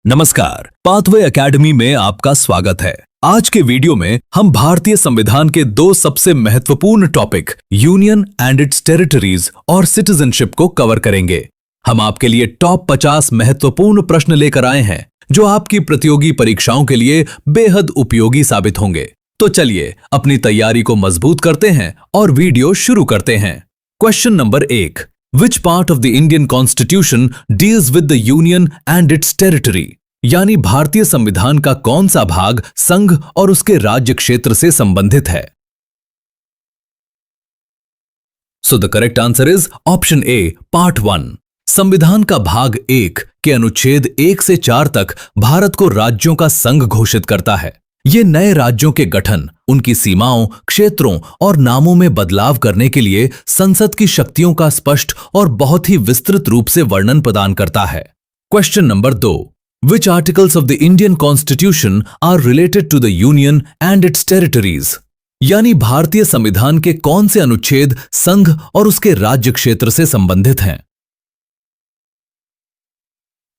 नमस्कार, pathway academy में आपका स्वागत है। आज के वीडियो में हम भारतीय संविधान के दो सबसे महत्वपूर्ण topic union and it's territories और सिटीजनशिप को कवर करेंगे। हम आपके लिए टॉप 50 महत्वपूर्ण प्रश्न लेकर आए हैं जो आपकी प्रतियोगी परीक्षाओं के लिए बेहद उपयोगी साबित होंगे। तो चलिए अपनी तैयारी को मजबूत करते हैं और वीडियो शुरू करते हैं। Question number 1, Which part of the Indian Constitution deals with the Union and its territory? यानी भारतीय संविधान का कौन सा भाग संघ और उसके राज्य क्षेत्र से संबंधित है? So the correct answer is option A, Part 1. संविधान का भाग 1 के अनुच्छेद 1 से 4 तक भारत को राज्यों का संघ घोषित करता है। ये नए राज्यों के गठन, उनकी सीमाओं, क्षेत्रों और नामों में बदलाव करने के लिए संसद की शक्तियों का स्पष्ट और बहुत ही विस्तृत रूप से वर्णन प्रदान करता है। Question number 2, Which articles of the Indian Constitution are related to the Union and its territories? यानी भारतीय संविधान के कौन से अनुच्छेद संघ और उसके राज्य क्षेत्र से संबंधित हैं?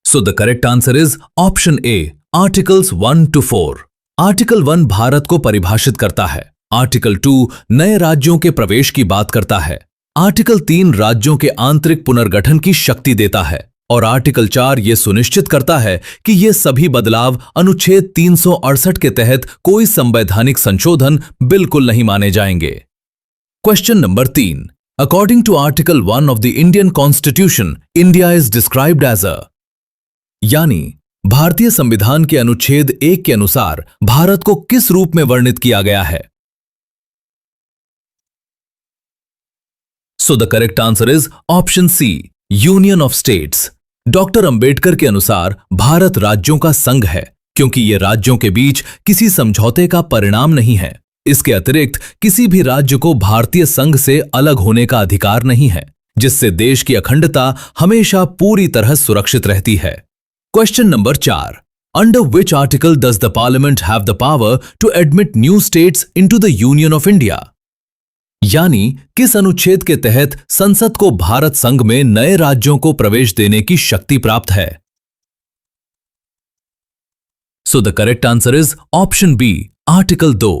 So the correct answer is option A, Articles 1 to 4. Article 1 Bharat को परिभाषित करता है। आर्टिकल 2 नए राज्यों के प्रवेश की बात करता है। आर्टिकल 3 राज्यों के आंतरिक पुनर्गठन की शक्ति देता है और आर्टिकल 4 ये सुनिश्चित करता है कि ये सभी बदलाव अनुच्छेद 368 के तहत कोई संवैधानिक संशोधन बिल्कुल नहीं माने जाएंगे। Question number 3, according to article 1 of the Indian constitution, India is described as a, यानी भारतीय संविधान के अनुच्छेद 1 के अनुसार भारत को किस रूप में वर्णित किया गया है? So the correct answer is option C, union of states. Doctor Ambedkar के अनुसार भारत राज्यों का संघ है क्योंकि ये राज्यों के बीच किसी समझौते का परिणाम नहीं है। इसके अतिरिक्त किसी भी राज्य को भारतीय संघ से अलग होने का अधिकार नहीं है, जिससे देश की अखंडता हमेशा पूरी तरह सुरक्षित रहती है। Question number 4. Under which article does the Parliament have the power to admit new states into the Union of India? यानी किस अनुच्छेद के तहत संसद को भारत संघ में नए राज्यों को प्रवेश देने की शक्ति प्राप्त है? So the correct answer is option B, Article 2.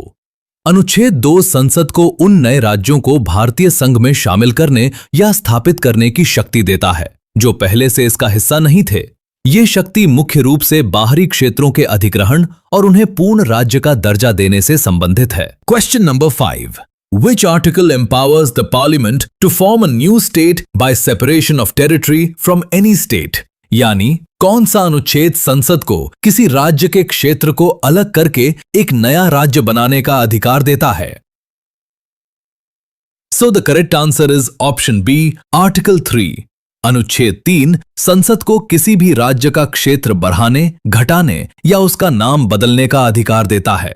अनुच्छेद 2 संसद को उन नए राज्यों को भारतीय संघ में शामिल करने या स्थापित करने की शक्ति देता है जो पहले से इसका हिस्सा नहीं थे। ये शक्ति मुख्य रूप से बाहरी क्षेत्रों के अधिग्रहण और उन्हें पूर्ण राज्य का दर्जा देने से संबंधित है। Question number 5, Which article empowers the parliament to form a new state by separation of territory from any state? यानी कौन सा अनुच्छेद संसद को किसी राज्य के क्षेत्र को अलग करके एक नया राज्य बनाने का अधिकार देता है? So the correct answer is option B, Article 3. अनुच्छेद 3 संसद को किसी भी राज्य का क्षेत्र बढ़ाने, घटाने या उसका नाम बदलने का अधिकार देता है।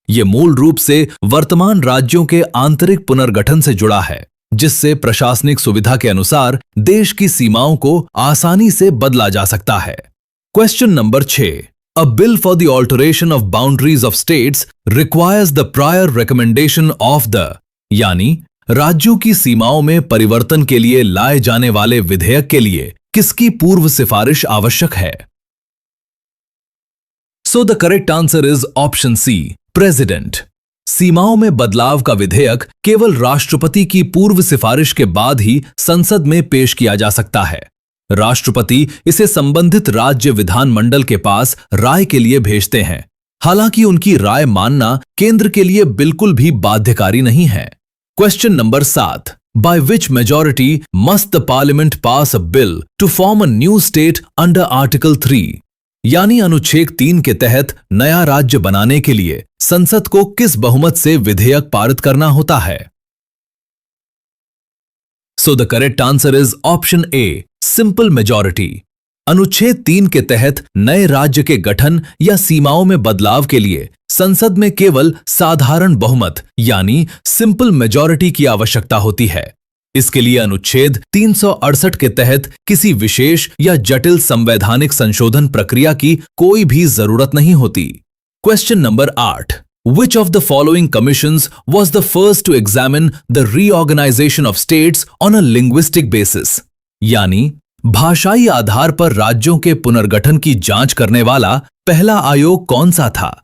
यह मूल रूप से वर्तमान राज्यों के आंतरिक पुनर्गठन से जुड़ा है, जिससे प्रशासनिक सुविधा के अनुसार देश की सीमाओं को आसानी से बदला जा सकता है। Question number 6, a bill for the alteration of boundaries of states requires the prior recommendation of the, यानी राज्यों की सीमाओं में परिवर्तन के लिए लाए जाने वाले विधेयक के लिए किसकी पूर्व सिफारिश आवश्यक है? So the correct answer is option C, president. सीमाओं में बदलाव का विधेयक केवल राष्ट्रपति की पूर्व सिफारिश के बाद ही संसद में पेश किया जा सकता है। राष्ट्रपति इसे संबंधित राज्य विधानमंडल के पास राय के लिए भेजते हैं। हालांकि उनकी राय मानना केंद्र के लिए बिल्कुल भी बाध्यकारी नहीं है। Question number 7. By which majority must the parliament pass a bill to form a new state under Article 3? यानी अनुच्छेद 3 के तहत नया राज्य बनाने के लिए संसद को किस बहुमत से विधेयक पारित करना होता है? So the correct answer is option A, simple majority. अनुच्छेद 3 के तहत नए राज्य के गठन या सीमाओं में बदलाव के लिए संसद में केवल साधारण बहुमत यानी सिंपल मेजॉरिटी की आवश्यकता होती है। इसके लिए अनुच्छेद 368 के तहत किसी विशेष या जटिल संवैधानिक संशोधन प्रक्रिया की कोई भी जरूरत नहीं होती। Question number 8, Which of the following commissions was the first to examine the reorganization of states on a linguistic basis? यानी भाषाई आधार पर राज्यों के पुनर्गठन की जांच करने वाला पहला आयोग कौन सा था?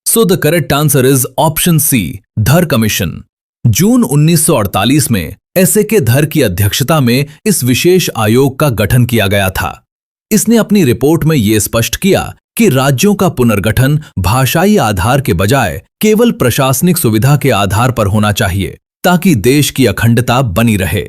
So the correct answer is option C, Dhar commission. जून 1948 में एस.ए.के. धर की अध्यक्षता में इस विशेष आयोग का गठन किया गया था। इसने अपनी रिपोर्ट में यह स्पष्ट किया कि राज्यों का पुनर्गठन भाषाई आधार के बजाय केवल प्रशासनिक सुविधा के आधार पर होना चाहिए, ताकि देश की अखंडता बनी रहे।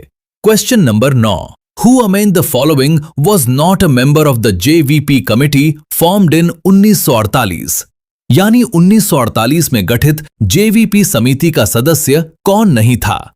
Question number 9, who among the following was not a member of the JVP committee formed in 1948? यानी 1948 में गठित जेवीपी समिति का सदस्य कौन नहीं था?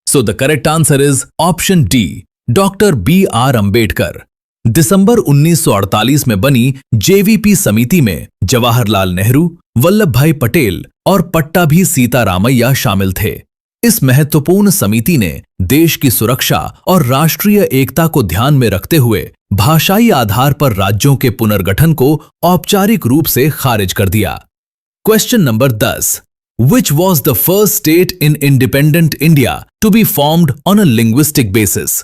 So the correct answer is option D, doctor B R. Ambedkar. दिसंबर 1948 में बनी जेवीपी समिति में जवाहरलाल नेहरू, वल्लभ भाई पटेल और पट्टाभी सीतारामैया शामिल थे। इस महत्वपूर्ण समिति ने देश की सुरक्षा और राष्ट्रीय एकता को ध्यान में रखते हुए भाषाई आधार पर राज्यों के पुनर्गठन को औपचारिक रूप से खारिज कर दिया। Question number 10, Which was the first state in independent India to be formed on a linguistic basis?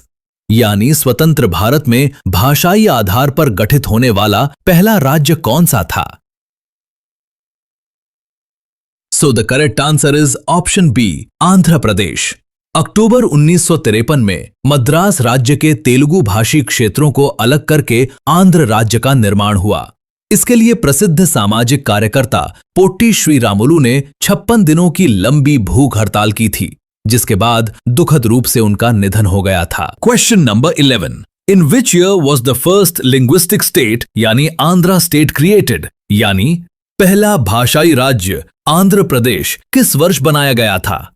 यानी स्वतंत्र भारत में भाषाई आधार पर गठित होने वाला पहला राज्य कौन सा था? So the correct answer is option B, Andhra Pradesh. अक्टूबर 1953 में मद्रास राज्य के तेलुगु भाषी क्षेत्रों को अलग करके आंध्र राज्य का निर्माण हुआ। इसके लिए प्रसिद्ध सामाजिक कार्यकर्ता पोट्टी श्रीरामुलु ने 56 दिनों की लंबी भूख हड़ताल की थी, जिसके बाद दुखद रूप से उनका निधन हो गया था। Question number 11, in which year was the first linguistic state यानी आंध्रा स्टेट क्रिएटेड? यानी पहला भाषाई राज्य आंध्र प्रदेश किस वर्ष बनाया गया था?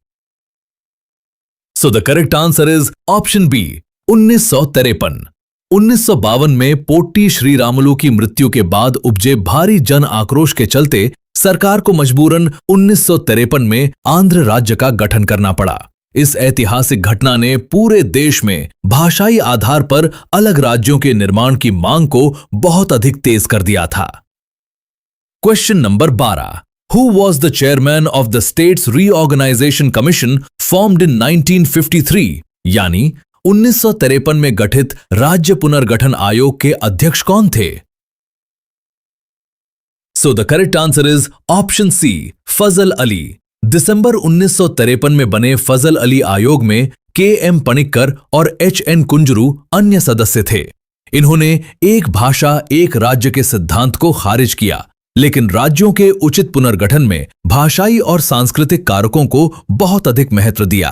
So the correct answer is option B, 1953। 1952 में पोट्टी श्रीरामुलु की मृत्यु के बाद उपजे भारी जन आक्रोश के चलते सरकार को मजबूरन 1953 में आंध्र राज्य का गठन करना पड़ा। इस ऐतिहासिक घटना ने पूरे देश में भाषाई आधार पर अलग राज्यों के निर्माण की मांग को बहुत अधिक तेज कर दिया था। Question number 12, Who was the chairman of the States Reorganization Commission formed in 1953? यानी 1953 में गठित राज्य पुनर्गठन आयोग के अध्यक्ष कौन थे? So the correct answer is option C, Fazal Ali. दिसंबर 1953 में बने फजल अली आयोग में के.एम. पनिक्कर और एच.एन. कुंजरू अन्य सदस्य थे। इन्होंने एक भाषा एक राज्य के सिद्धांत को खारिज किया, लेकिन राज्यों के उचित पुनर्गठन में भाषाई और सांस्कृतिक कारकों को बहुत अधिक महत्व दिया।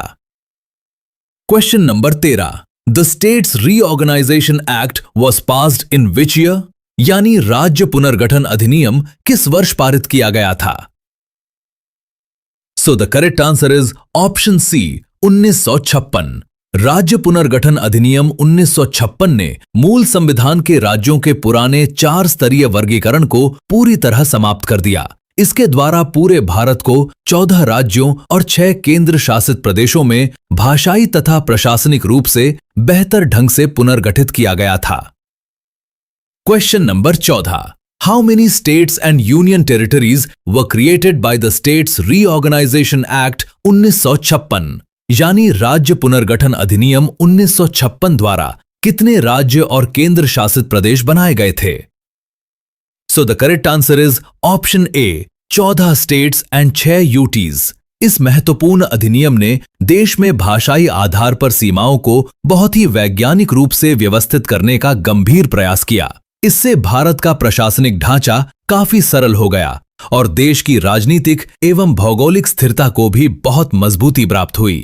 Question number 13, the states reorganisation act was passed in which year? यानी राज्य पुनर्गठन अधिनियम किस वर्ष पारित किया गया था? So the correct answer is option C, 1956। राज्य पुनर्गठन अधिनियम 1956 ने मूल संविधान के राज्यों के पुराने 4 स्तरीय वर्गीकरण को पूरी तरह समाप्त कर दिया। इसके द्वारा पूरे भारत को 14 राज्यों और 6 केंद्र शासित प्रदेशों में भाषाई तथा प्रशासनिक रूप से बेहतर ढंग से पुनर्गठित किया गया था। Question number 14, how many states and union territories were created by the states reorganisation act 1956? यानी राज्य पुनर्गठन अधिनियम 1956 द्वारा कितने राज्य और केंद्र शासित प्रदेश बनाए गए थे? So the correct answer is option A, 14 states and 6 UTs. इस महत्वपूर्ण अधिनियम ने देश में भाषाई आधार पर सीमाओं को बहुत ही वैज्ञानिक रूप से व्यवस्थित करने का गंभीर प्रयास किया। इससे भारत का प्रशासनिक ढांचा काफी सरल हो गया और देश की राजनीतिक एवं भौगोलिक स्थिरता को भी बहुत मजबूती प्राप्त हुई।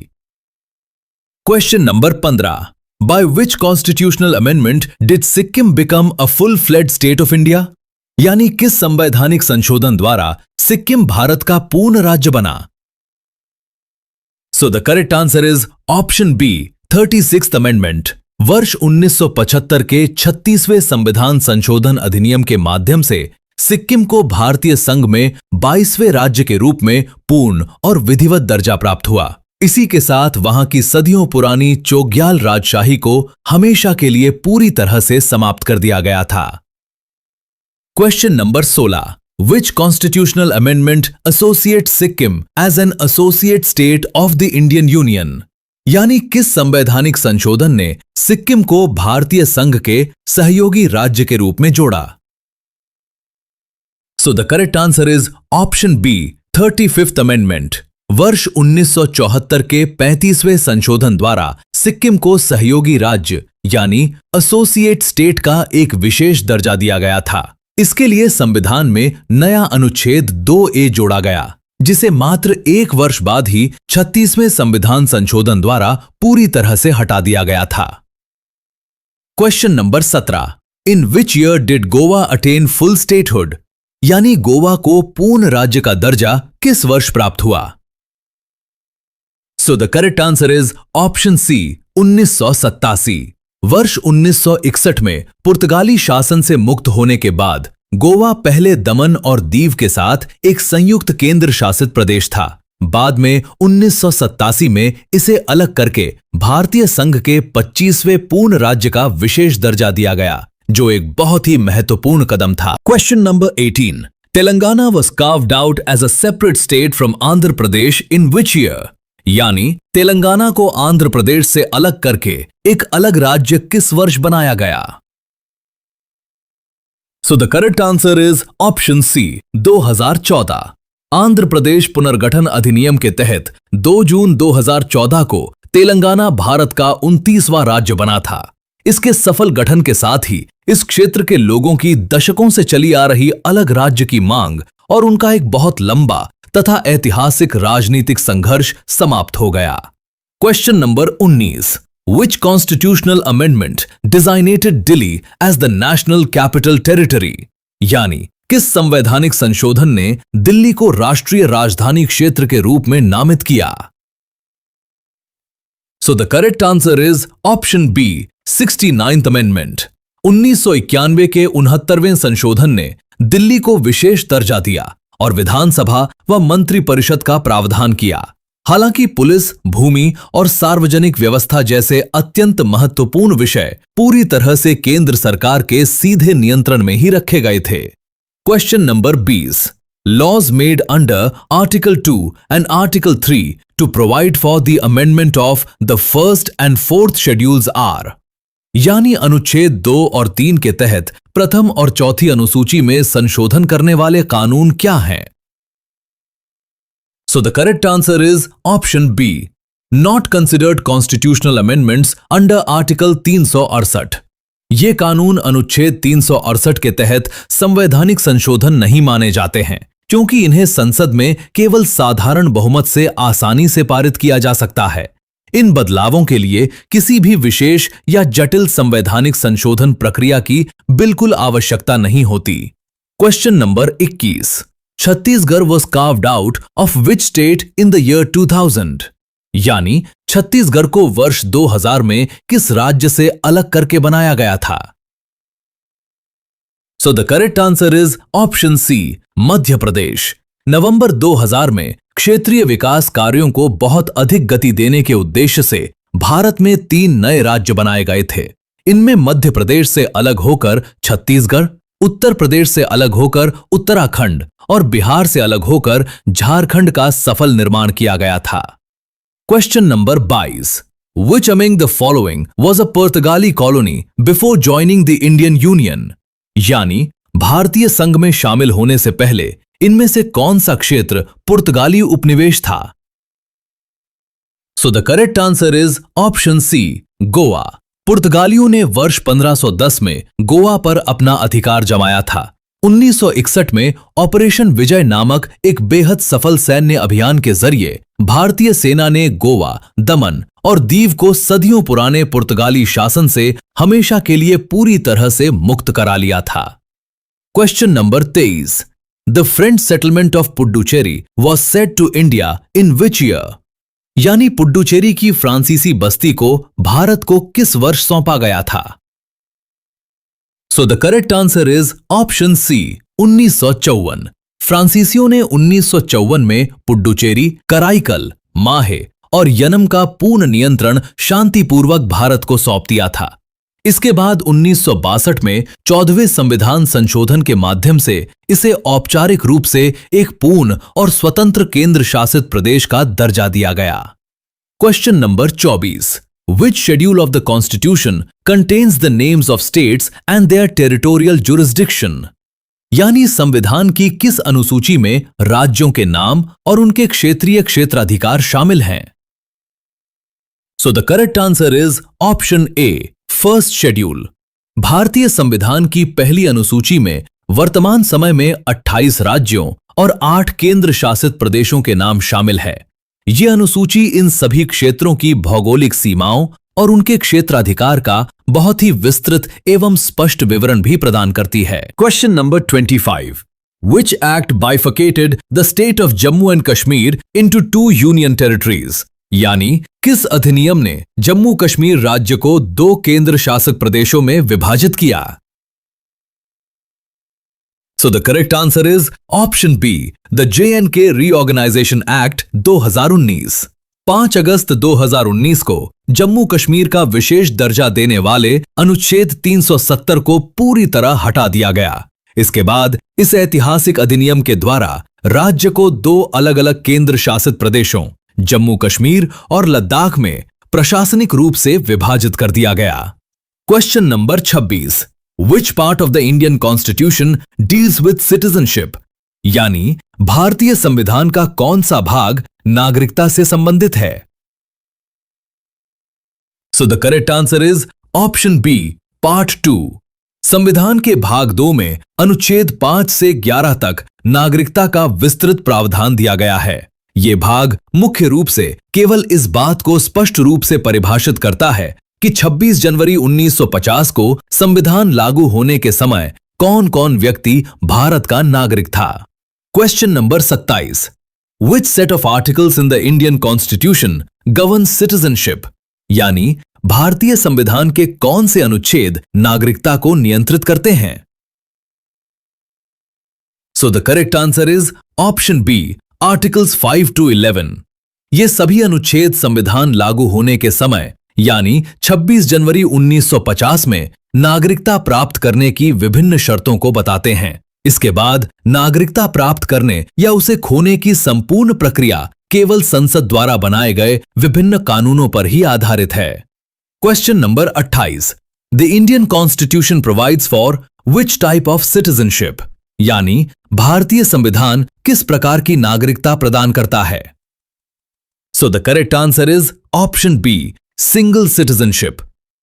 Question number 15, by which constitutional amendment did Sikkim become a full fled state of India? यानी किस संवैधानिक संशोधन द्वारा सिक्किम भारत का पूर्ण राज्य बना? So the correct answer is option B, 36th amendment. वर्ष 1975 के 36वें संविधान संशोधन अधिनियम के माध्यम से सिक्किम को भारतीय संघ में 22वें राज्य के रूप में पूर्ण और विधिवत दर्जा प्राप्त हुआ। इसी के साथ वहां की सदियों पुरानी चोग्याल राजशाही को हमेशा के लिए पूरी तरह से समाप्त कर दिया गया था। Question number 16, which constitutional amendment associate Sikkim as an associate state of the Indian union? यानी किस संवैधानिक संशोधन ने सिक्किम को भारतीय संघ के सहयोगी राज्य के रूप में जोड़ा? So the correct answer is option B, 35th amendment. वर्ष 1974 के 35वें संशोधन द्वारा सिक्किम को सहयोगी राज्य यानी एसोसिएट स्टेट का एक विशेष दर्जा दिया गया था। इसके लिए संविधान में नया अनुच्छेद 2A जोड़ा गया, जिसे मात्र एक वर्ष बाद ही 36वें संविधान संशोधन द्वारा पूरी तरह से हटा दिया गया था। Question number 17, in which year did Goa attain full statehood? यानी गोवा को पूर्ण राज्य का दर्जा किस वर्ष प्राप्त हुआ? So the correct answer is option C, 1987। वर्ष 1961 में पुर्तगाली शासन से मुक्त होने के बाद गोवा पहले दमन और दीव के साथ एक संयुक्त केंद्र शासित प्रदेश था। बाद में 1987 में इसे अलग करके भारतीय संघ के 25वें पूर्ण राज्य का विशेष दर्जा दिया गया, जो एक बहुत ही महत्वपूर्ण कदम था। Question number 18, Telangana was carved out as a separate state from Andhra Pradesh in which year? यानी तेलंगाना को आंध्र प्रदेश से अलग करके एक अलग राज्य किस वर्ष बनाया गया? So the correct answer is option C, 2014। Andhra Pradesh पुनर्गठन अधिनियम के तहत 2 जून 2014 को तेलंगाना भारत का 29वां राज्य बना था। इसके सफल गठन के साथ ही इस क्षेत्र के लोगों की दशकों से चली आ रही अलग राज्य की मांग और उनका एक बहुत लंबा तथा ऐतिहासिक राजनीतिक संघर्ष समाप्त हो गया। Question number 19, which constitutional amendment designated Delhi as the national capital territory? यानी किस संवैधानिक संशोधन ने दिल्ली को राष्ट्रीय राजधानी क्षेत्र के रूप में नामित किया? So the correct answer is option B, 69th amendment. 1991 के 69वें संशोधन ने दिल्ली को विशेष दर्जा दिया और विधानसभा व मंत्रिपरिषद का प्रावधान किया। हालांकि पुलिस, भूमि और सार्वजनिक व्यवस्था जैसे अत्यंत महत्वपूर्ण विषय पूरी तरह से केंद्र सरकार के सीधे नियंत्रण में ही रखे गए थे। Question number 20, laws made under article 2 and article 3 to provide for the amendment of the first and fourth schedules are? यानी अनुच्छेद 2 और 3 के तहत प्रथम और चौथी अनुसूची में संशोधन करने वाले कानून क्या हैं? So the correct answer is option B, not considered constitutional amendments under article 368। ये कानून अनुच्छेद 368 के तहत संवैधानिक संशोधन नहीं माने जाते हैं, क्योंकि इन्हें संसद में केवल साधारण बहुमत से आसानी से पारित किया जा सकता है। इन बदलावों के लिए किसी भी विशेष या जटिल संवैधानिक संशोधन प्रक्रिया की बिल्कुल आवश्यकता नहीं होती। Question number 21, Chhattisgarh was carved out of which state in the year 2000? यानी छत्तीसगढ़ को वर्ष 2000 में किस राज्य से अलग करके बनाया गया था? So the correct answer is option C, Madhya Pradesh. नवंबर 2000 में क्षेत्रीय विकास कार्यों को बहुत अधिक गति देने के उद्देश्य से भारत में 3 नए राज्य बनाए गए थे। इनमें मध्य प्रदेश से अलग होकर छत्तीसगढ़, उत्तर प्रदेश से अलग होकर उत्तराखंड और बिहार से अलग होकर झारखंड का सफल निर्माण किया गया था। Question number 22, which among the following was a पुर्तगाली colony before joining the Indian union? यानी भारतीय संघ में शामिल होने से पहले इनमें से कौन सा क्षेत्र पुर्तगाली उपनिवेश था? So the correct answer is option C, Goa. पुर्तगालियों ने वर्ष 1510 में गोवा पर अपना अधिकार जमाया था। 1961 में ऑपरेशन विजय नामक एक बेहद सफल सैन्य अभियान के जरिए भारतीय सेना ने गोवा, दमन और दीव को सदियों पुराने पुर्तगाली शासन से हमेशा के लिए पूरी तरह से मुक्त करा लिया था। Question number 23, the French settlement of Puducherry was set to India in which year? यानी पुडुचेरी की फ्रांसीसी बस्ती को भारत को किस वर्ष सौंपा गया था? So the correct answer is option C, 1954। फ्रांसीसियों ने 1954 में पुडुचेरी, कराईकल, माहे और यनम का पूर्ण नियंत्रण शांतिपूर्वक भारत को सौंप दिया था। इसके बाद 1962 में 14वें संविधान संशोधन के माध्यम से इसे औपचारिक रूप से एक पूर्ण और स्वतंत्र केंद्र शासित प्रदेश का दर्जा दिया गया। Question number 24. Which schedule of the Constitution contains the names of states and their territorial jurisdiction? यानी संविधान की किस अनुसूची में राज्यों के नाम और उनके क्षेत्रीय क्षेत्राधिकार शामिल हैं? So the correct answer is option A, first schedule. भारतीय संविधान की पहली अनुसूची में वर्तमान समय में 28 राज्यों और 8 केंद्र शासित प्रदेशों के नाम शामिल है। ये अनुसूची इन सभी क्षेत्रों की भौगोलिक सीमाओं और उनके क्षेत्राधिकार का बहुत ही विस्तृत एवं स्पष्ट विवरण भी प्रदान करती है। Question number 25. Which act bifurcated the state of Jammu and Kashmir into 2 union territories? यानी किस अधिनियम ने जम्मू कश्मीर राज्य को 2 केंद्र शासित प्रदेशों में विभाजित किया? So the correct answer is option B, the J&K Reorganization Act 2019. 5 अगस्त 2019 को जम्मू कश्मीर का विशेष दर्जा देने वाले अनुच्छेद 370 को पूरी तरह हटा दिया गया। इसके बाद इस ऐतिहासिक अधिनियम के द्वारा राज्य को 2 अलग अलग केंद्र शासित प्रदेशों जम्मू कश्मीर और लद्दाख में प्रशासनिक रूप से विभाजित कर दिया गया। Question number 26. Which part of the Indian Constitution deals with citizenship? यानी भारतीय संविधान का कौन सा भाग नागरिकता से संबंधित है? So the correct answer is option B, part 2. संविधान के भाग 2 में अनुच्छेद 5 से 11 तक नागरिकता का विस्तृत प्रावधान दिया गया है। ये भाग मुख्य रूप से केवल इस बात को स्पष्ट रूप से परिभाषित करता है कि 26 जनवरी 1950 को संविधान लागू होने के समय कौन कौन व्यक्ति भारत का नागरिक था। Question number 27. Which set of articles in the Indian Constitution governs citizenship? यानी भारतीय संविधान के कौन से अनुच्छेद नागरिकता को नियंत्रित करते हैं? So the correct answer is option B, Articles 5 to 11. ये सभी अनुच्छेद संविधान लागू होने के समय यानी 26 जनवरी 1950 में नागरिकता प्राप्त करने की विभिन्न शर्तों को बताते हैं। इसके बाद नागरिकता प्राप्त करने या उसे खोने की संपूर्ण प्रक्रिया केवल संसद द्वारा बनाए गए विभिन्न कानूनों पर ही आधारित है। Question number 28. The Indian constitution provides for which type of citizenship? यानी भारतीय संविधान किस प्रकार की नागरिकता प्रदान करता है? So the correct answer is option B, single citizenship.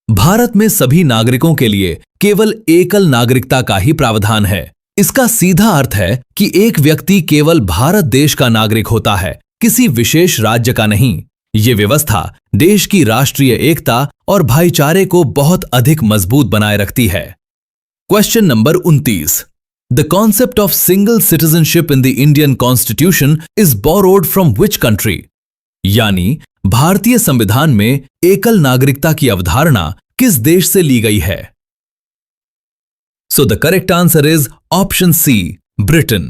Bharat में सभी नागरिकों के लिए केवल एकल नागरिकता का ही प्रावधान है। इसका सीधा अर्थ है कि एक व्यक्ति केवल भारत देश का नागरिक होता है, किसी विशेष राज्य का नहीं। ये व्यवस्था देश की राष्ट्रीय एकता और भाईचारे को बहुत अधिक मजबूत बनाए रखती है। Question number 29. The concept of single citizenship in the Indian Constitution is borrowed from which country? यानी भारतीय संविधान में एकल नागरिकता की अवधारणा किस देश से ली गई है? So the correct answer is option C, Britain.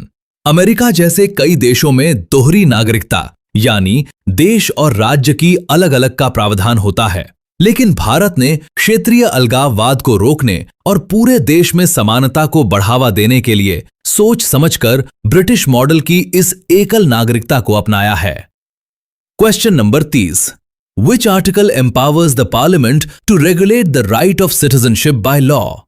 America जैसे कई देशों में दोहरी नागरिकता यानी देश और राज्य की अलग अलग का प्रावधान होता है, लेकिन भारत ने क्षेत्रीय अलगाववाद को रोकने और पूरे देश में समानता को बढ़ावा देने के लिए सोच समझकर ब्रिटिश मॉडल की इस एकल नागरिकता को अपनाया है। Question number 30. Which article empowers the parliament to regulate the right of citizenship by law?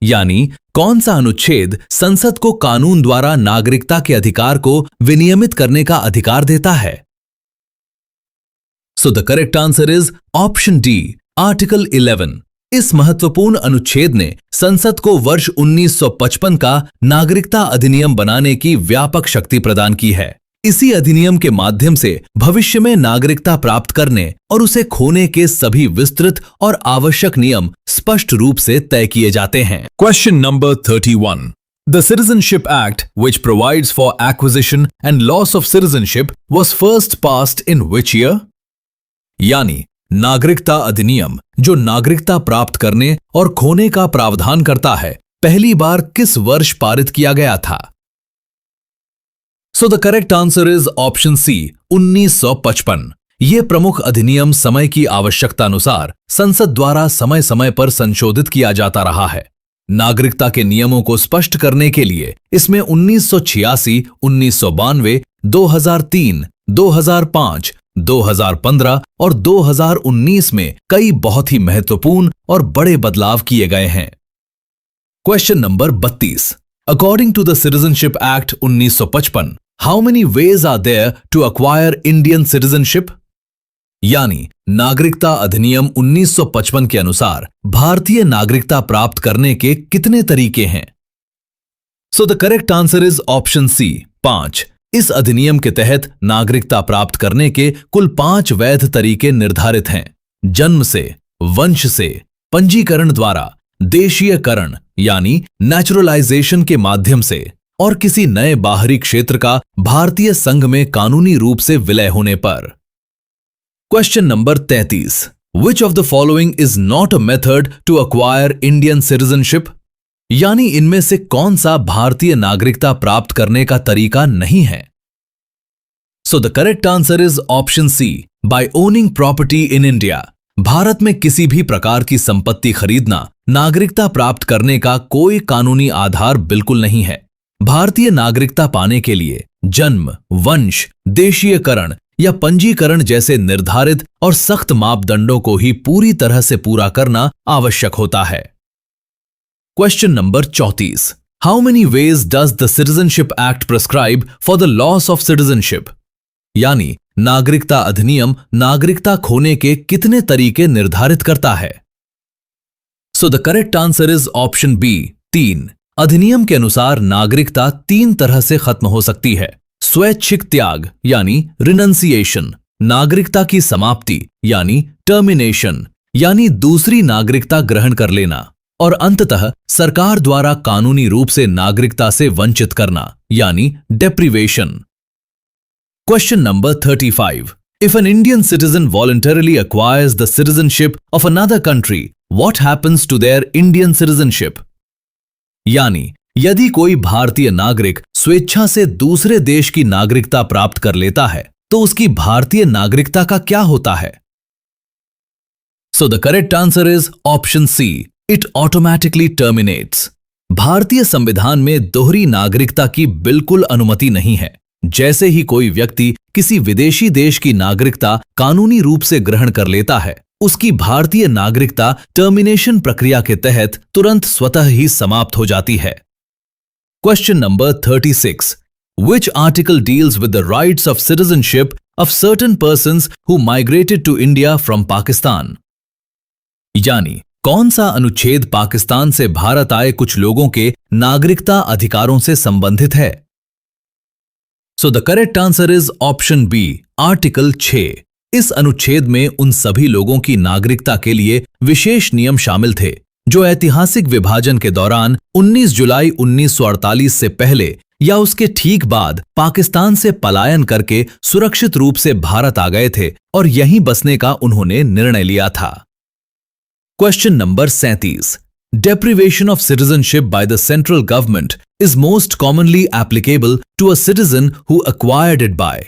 यानी कौन सा अनुच्छेद संसद को कानून द्वारा नागरिकता के अधिकार को विनियमित करने का अधिकार देता है? So the correct answer is option D, Article 11. इस महत्वपूर्ण अनुच्छेद ने संसद को वर्ष 1955 का नागरिकता अधिनियम बनाने की व्यापक शक्ति प्रदान की है। इसी अधिनियम के माध्यम से भविष्य में नागरिकता प्राप्त करने और उसे खोने के सभी विस्तृत और आवश्यक नियम स्पष्ट रूप से तय किए जाते हैं। Question number 31. The Citizenship Act, which provides for acquisition and loss of citizenship, was first passed in which year? यानी नागरिकता अधिनियम जो नागरिकता प्राप्त करने और खोने का प्रावधान करता है, पहली बार किस वर्ष पारित किया गया था? So the correct answer is option C, 1955। यह प्रमुख अधिनियम समय की आवश्यकता अनुसार संसद द्वारा समय समय पर संशोधित किया जाता रहा है। नागरिकता के नियमों को स्पष्ट करने के लिए इसमें 1986, 1992, 2003, 2005, 2015 और 2019 में कई बहुत ही महत्वपूर्ण और बड़े बदलाव किए गए हैं। Question number 32। According to the citizenship act 1955, how many ways are there to acquire Indian citizenship? यानी नागरिकता अधिनियम 1955 के अनुसार भारतीय नागरिकता प्राप्त करने के कितने तरीके हैं? So the correct answer is option C, 5। इस अधिनियम के तहत नागरिकता प्राप्त करने के कुल 5 वैध तरीके निर्धारित हैं। जन्म से, वंश से, पंजीकरण द्वारा, देशीयकरण यानी नेचुरलाइजेशन के माध्यम से और किसी नए बाहरी क्षेत्र का भारतीय संघ में कानूनी रूप से विलय होने पर। Question number 33। Which of the following is not a method to acquire Indian citizenship? यानी इनमें से कौन सा भारतीय नागरिकता प्राप्त करने का तरीका नहीं है? So the correct answer is option C, by owning property in India. Bharat में किसी भी प्रकार की संपत्ति खरीदना नागरिकता प्राप्त करने का कोई कानूनी आधार बिल्कुल नहीं है। भारतीय नागरिकता पाने के लिए जन्म, वंश, देशीयकरण या पंजीकरण जैसे निर्धारित और सख्त मापदंडों को ही पूरी तरह से पूरा करना आवश्यक होता है। Question number 34। How many veg does the citizenship act prescribe for the loss of citizenship? यानी नागरिकता अधिनियम नागरिकता खोने के कितने तरीके निर्धारित करता है? So the correct answer is option B, 3। अधिनियम के अनुसार नागरिकता 3 तरह से खत्म हो सकती है। स्वैच्छिक त्याग यानी रिनंसिएशन, नागरिकता की समाप्ति यानी टर्मिनेशन यानी दूसरी नागरिकता ग्रहण कर लेना, और अंततः सरकार द्वारा कानूनी रूप से नागरिकता से वंचित करना यानी deprivation. Question number 35. If an Indian citizen voluntarily acquires the citizenship of another country, what happens to their Indian citizenship? यानी यदि कोई भारतीय नागरिक स्वेच्छा से दूसरे देश की नागरिकता प्राप्त कर लेता है तो उसकी भारतीय नागरिकता का क्या होता है? So the correct answer is option C. It automatically terminates. भारतीय संविधान में दोहरी नागरिकता की बिल्कुल अनुमति नहीं है। जैसे ही कोई व्यक्ति किसी विदेशी देश की नागरिकता कानूनी रूप से ग्रहण कर लेता है, उसकी भारतीय नागरिकता टर्मिनेशन प्रक्रिया के तहत तुरंत स्वतः ही समाप्त हो जाती है। Question number 36। Which article deals with the rights of citizenship of certain persons who migrated to India from Pakistan? यानी कौन सा अनुच्छेद पाकिस्तान से भारत आए कुछ लोगों के नागरिकता अधिकारों से संबंधित है? So the correct answer is option B, article 6। इस अनुच्छेद में उन सभी लोगों की नागरिकता के लिए विशेष नियम शामिल थे जो ऐतिहासिक विभाजन के दौरान 19 जुलाई 1948 से पहले या उसके ठीक बाद पाकिस्तान से पलायन करके सुरक्षित रूप से भारत आ गए थे और यहीं बसने का उन्होंने निर्णय लिया था। Question number 37। Deprivation of citizenship by the central government is most commonly applicable to a citizen who acquired it by.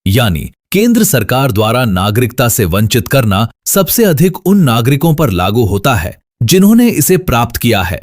यानी केंद्र सरकार द्वारा नागरिकता से वंचित करना सबसे अधिक उन नागरिकों पर लागू होता है जिन्होंने इसे प्राप्त किया है।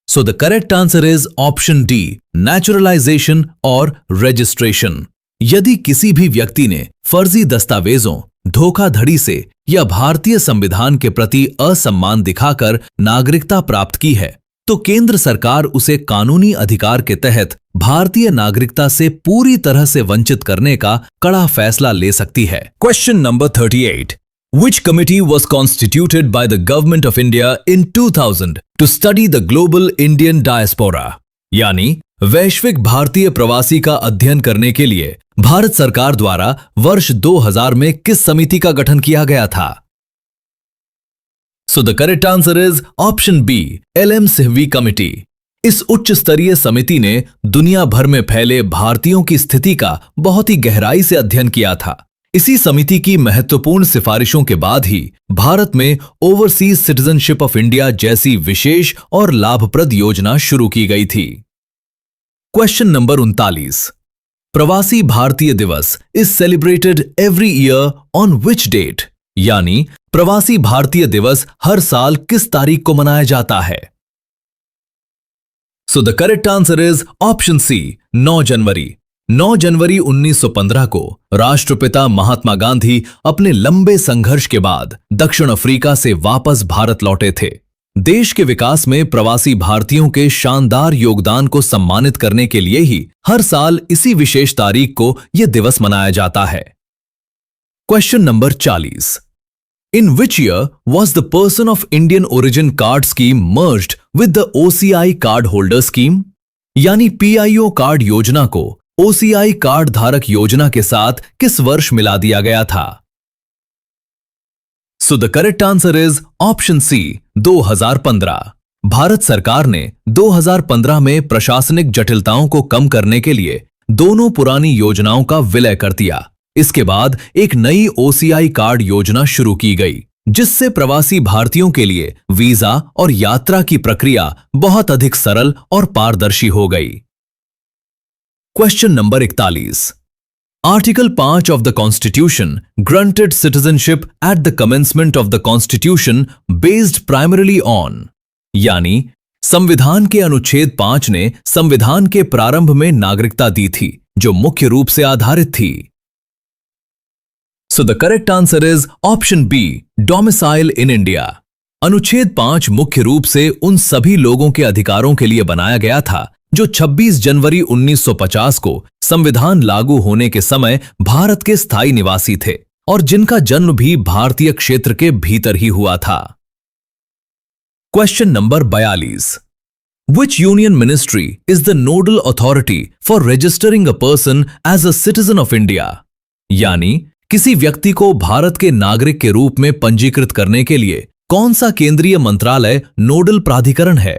So the correct answer is option D, naturalization और registration। यदि किसी भी व्यक्ति ने फर्जी दस्तावेजों, धोखाधड़ी से या भारतीय संविधान के प्रति असम्मान दिखाकर नागरिकता प्राप्त की है तो केंद्र सरकार उसे कानूनी अधिकार के तहत भारतीय नागरिकता से पूरी तरह से वंचित करने का कड़ा फैसला ले सकती है। Question number 38। Which committee was constituted by the Government of India in 2000 to study the global Indian diaspora? यानी वैश्विक भारतीय प्रवासी का अध्ययन करने के लिए भारत सरकार द्वारा वर्ष 2000 में किस समिति का गठन किया गया था? So the correct answer is option B, LM Singhvi committee. इस उच्च स्तरीय समिति ने दुनिया भर में फैले भारतीयों की स्थिति का बहुत ही गहराई से अध्ययन किया था। इसी समिति की महत्वपूर्ण सिफारिशों के बाद ही भारत में ओवरसीज सिटीजनशिप ऑफ इंडिया जैसी विशेष और लाभप्रद योजना शुरू की गई थी। Question number 39। Pravasi Bharatiya Divas is celebrated every year on which date? यानी प्रवासी भारतीय दिवस हर साल किस तारीख को मनाया जाता है? So the correct answer is option C, 9 January. 9 जनवरी 1915 को राष्ट्रपिता महात्मा गांधी अपने लंबे संघर्ष के बाद दक्षिण अफ्रीका से वापस भारत लौटे थे। देश के विकास में प्रवासी भारतीयों के शानदार योगदान को सम्मानित करने के लिए ही हर साल इसी विशेष तारीख को यह दिवस मनाया जाता है। Question number 40। In which year was the person of Indian origin card scheme merged with the OCI card holder scheme? यानी PIO कार्ड योजना को OCI कार्ड धारक योजना के साथ किस वर्ष मिला दिया गया था? So the correct answer is option C, 2015। Bharat सरकार ने 2015 में प्रशासनिक जटिलताओं को कम करने के लिए दोनों पुरानी योजनाओं का विलय कर दिया। इसके बाद एक नई OCI कार्ड योजना शुरू की गई, जिससे प्रवासी भारतीयों के लिए वीजा और यात्रा की प्रक्रिया बहुत अधिक सरल और पारदर्शी हो गई। Question number 41। Article 5 of the constitution granted citizenship at the commencement of the constitution based primarily on, यानी संविधान के अनुच्छेद 5 ने संविधान के प्रारंभ में नागरिकता दी थी, जो मुख्य रूप से आधारित थी। So the correct answer is option B, domicile in India। अनुच्छेद 5 मुख्य रूप से उन सभी लोगों के अधिकारों के लिए बनाया गया था जो 26 जनवरी 1950 को संविधान लागू होने के समय भारत के स्थायी निवासी थे और जिनका जन्म भी भारतीय क्षेत्र के भीतर ही हुआ था। Question number 42। Which union ministry is the nodal authority for registering a person as a citizen of India? यानी किसी व्यक्ति को भारत के नागरिक के रूप में पंजीकृत करने के लिए कौन सा केंद्रीय मंत्रालय नोडल प्राधिकरण है?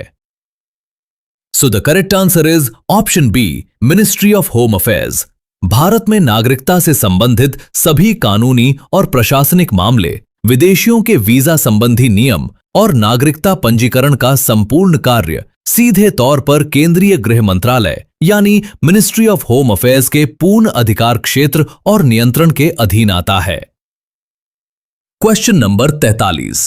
So the correct answer is option B, ministry of home affairs. Bharat में नागरिकता से संबंधित सभी कानूनी और प्रशासनिक मामले, विदेशियों के वीजा संबंधी नियम और नागरिकता पंजीकरण का संपूर्ण कार्य सीधे तौर पर केंद्रीय गृह मंत्रालय यानी मिनिस्ट्री ऑफ होम अफेयर्स के पूर्ण अधिकार क्षेत्र और नियंत्रण के अधीन आता है। Question number 43।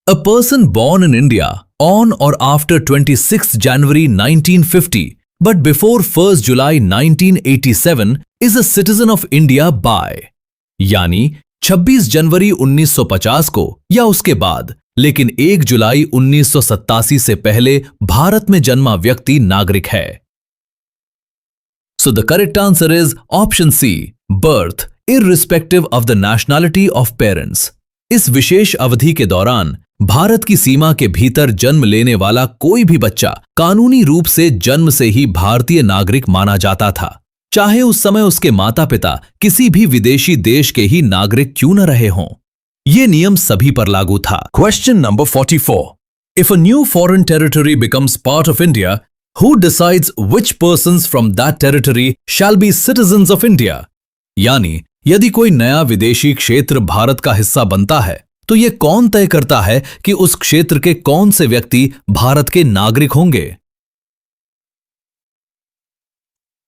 A person born in India on or after 26 January 1950 but before 1 July 1987 is a citizen of India by, यानी 26 जनवरी 1950 को या उसके बाद लेकिन 1 जुलाई 1987 से पहले भारत में जन्मा व्यक्ति नागरिक है। So the correct answer is option C, birth irrespective of the nationality of parents. इस विशेष अवधि के दौरान भारत की सीमा के भीतर जन्म लेने वाला कोई भी बच्चा कानूनी रूप से जन्म से ही भारतीय नागरिक माना जाता था, चाहे उस समय उसके माता पिता किसी भी विदेशी देश के ही नागरिक क्यों न रहे हों। ये नियम सभी पर लागू था। Question number 44। If a new foreign territory becomes part of India, who decides which persons from that territory shall be citizens of India? यानी यदि कोई नया विदेशी क्षेत्र भारत का हिस्सा बनता है तो यह कौन तय करता है कि उस क्षेत्र के कौन से व्यक्ति भारत के नागरिक होंगे?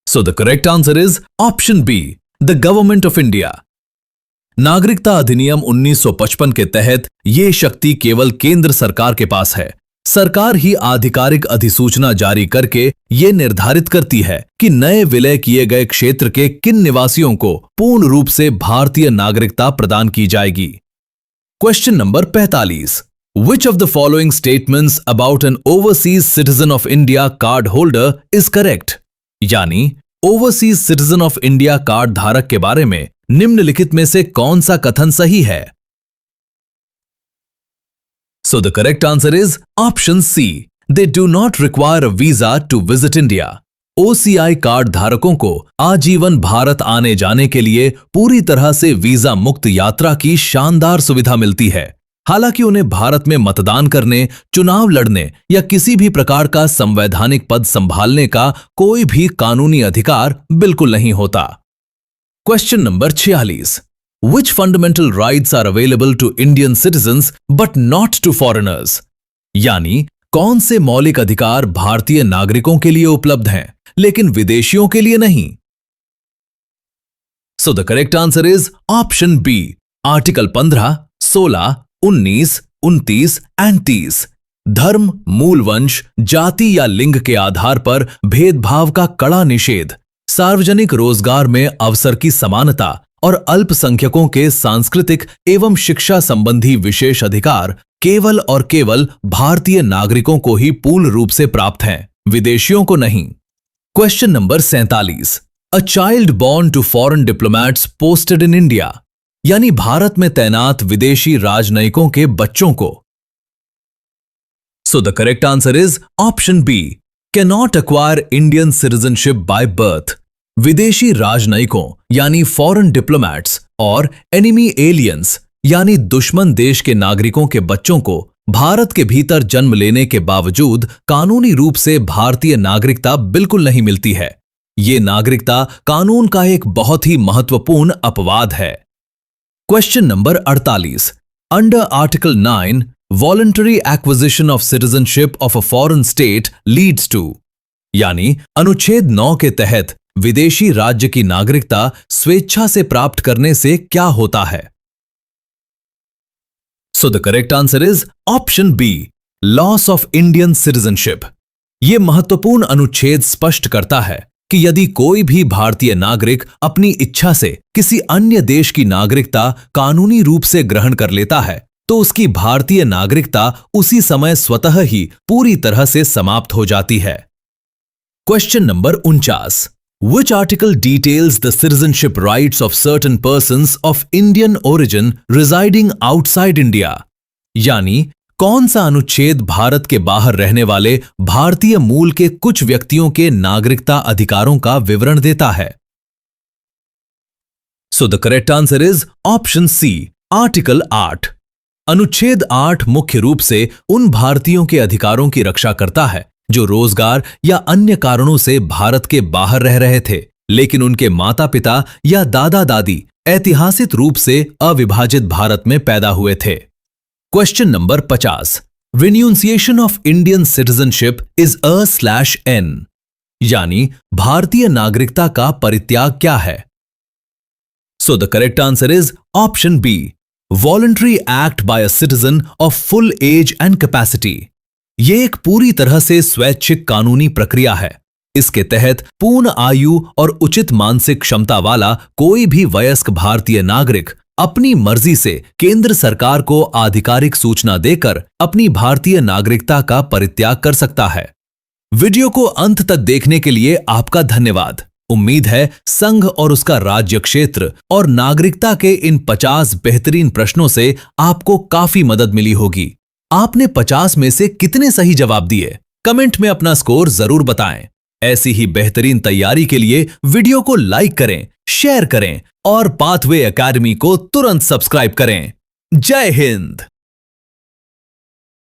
So the correct answer is option B, the government of India. नागरिकता अधिनियम 1955 के तहत ये शक्ति केवल केंद्र सरकार के पास है। सरकार ही आधिकारिक अधिसूचना जारी करके ये निर्धारित करती है कि नए विलय किए गए क्षेत्र के किन निवासियों को पूर्ण रूप से भारतीय नागरिकता प्रदान की जाएगी। Question number 45। Which of the following statements about an overseas citizen of India card holder is correct? यानी overseas citizen of India card धारक के बारे में निम्नलिखित में से कौन सा कथन सही है? So the correct answer is option C. They do not require a visa to visit India. OCI card धारकों को आजीवन भारत आने जाने के लिए पूरी तरह से वीजा मुक्त यात्रा की शानदार सुविधा मिलती है। हालांकि उन्हें भारत में मतदान करने, चुनाव लड़ने या किसी भी प्रकार का संवैधानिक पद संभालने का कोई भी कानूनी अधिकार बिल्कुल नहीं होता। Question number 46। Which fundamental rights are available to Indian citizens but not to foreigners? यानी कौन से मौलिक अधिकार भारतीय नागरिकों के लिए उपलब्ध हैं लेकिन विदेशियों के लिए नहीं? So the correct answer is option B. Article 15, 16, 19, 29 and 30। धर्म, मूल वंश, जाति या लिंग के आधार पर भेदभाव का कड़ा निषेध, सार्वजनिक रोजगार में अवसर की समानता और अल्पसंख्यकों के सांस्कृतिक एवं शिक्षा संबंधी विशेष अधिकार केवल और केवल भारतीय नागरिकों को ही पूर्ण रूप से प्राप्त हैं, विदेशियों को नहीं। Question number 47। A child born to foreign diplomats posted in India, यानी भारत में तैनात विदेशी राजनयिकों के बच्चों को। So the correct answer is option B, can not acquire Indian citizenship by birth. विदेशी राजनयिकों यानी फॉरेन डिप्लोमैट्स और एनिमी एलियंस यानी दुश्मन देश के नागरिकों के बच्चों को भारत के भीतर जन्म लेने के बावजूद कानूनी रूप से भारतीय नागरिकता बिल्कुल नहीं मिलती है। ये नागरिकता कानून का एक बहुत ही महत्वपूर्ण अपवाद है। Question number 48। Under article 9 voluntary acquisition of citizenship of a foreign state leads to, यानी अनुच्छेद 9 के तहत विदेशी राज्य की नागरिकता स्वेच्छा से प्राप्त करने से क्या होता है। So the correct answer is option B, loss of Indian citizenship. यह महत्वपूर्ण अनुच्छेद स्पष्ट करता है कि यदि कोई भी भारतीय नागरिक अपनी इच्छा से किसी अन्य देश की नागरिकता कानूनी रूप से ग्रहण कर लेता है तो उसकी भारतीय नागरिकता उसी समय स्वतः ही पूरी तरह से समाप्त हो जाती है। Question number 49। Which article details the citizenship rights of certain persons of Indian origin residing outside India? यानी कौन सा अनुच्छेद भारत के बाहर रहने वाले भारतीय मूल के कुछ व्यक्तियों के नागरिकता अधिकारों का विवरण देता है। So the correct answer is option C, article 8। अनुच्छेद 8 मुख्य रूप से उन भारतीयों के अधिकारों की रक्षा करता है जो रोजगार या अन्य कारणों से भारत के बाहर रह रहे थे, लेकिन उनके माता पिता या दादा दादी ऐतिहासिक रूप से अविभाजित भारत में पैदा हुए थे। Question number 50। Renunciation of Indian citizenship is a, यानी भारतीय नागरिकता का परित्याग क्या है। So the correct answer is option B, voluntary act by a citizen of full age and capacity. ये एक पूरी तरह से स्वैच्छिक कानूनी प्रक्रिया है। इसके तहत पूर्ण आयु और उचित मानसिक क्षमता वाला कोई भी वयस्क भारतीय नागरिक अपनी मर्जी से केंद्र सरकार को आधिकारिक सूचना देकर अपनी भारतीय नागरिकता का परित्याग कर सकता है। वीडियो को अंत तक देखने के लिए आपका धन्यवाद। उम्मीद है संघ और उसका राज्य क्षेत्र और नागरिकता के इन 50 बेहतरीन प्रश्नों से आपको काफी मदद मिली होगी। आपने 50 में से कितने सही जवाब दिए? कमेंट में अपना स्कोर जरूर बताएं। ऐसी ही बेहतरीन तैयारी के लिए वीडियो को लाइक करें, शेयर करें और पाथवे एकेडमी को तुरंत सब्सक्राइब करें। जय हिंद।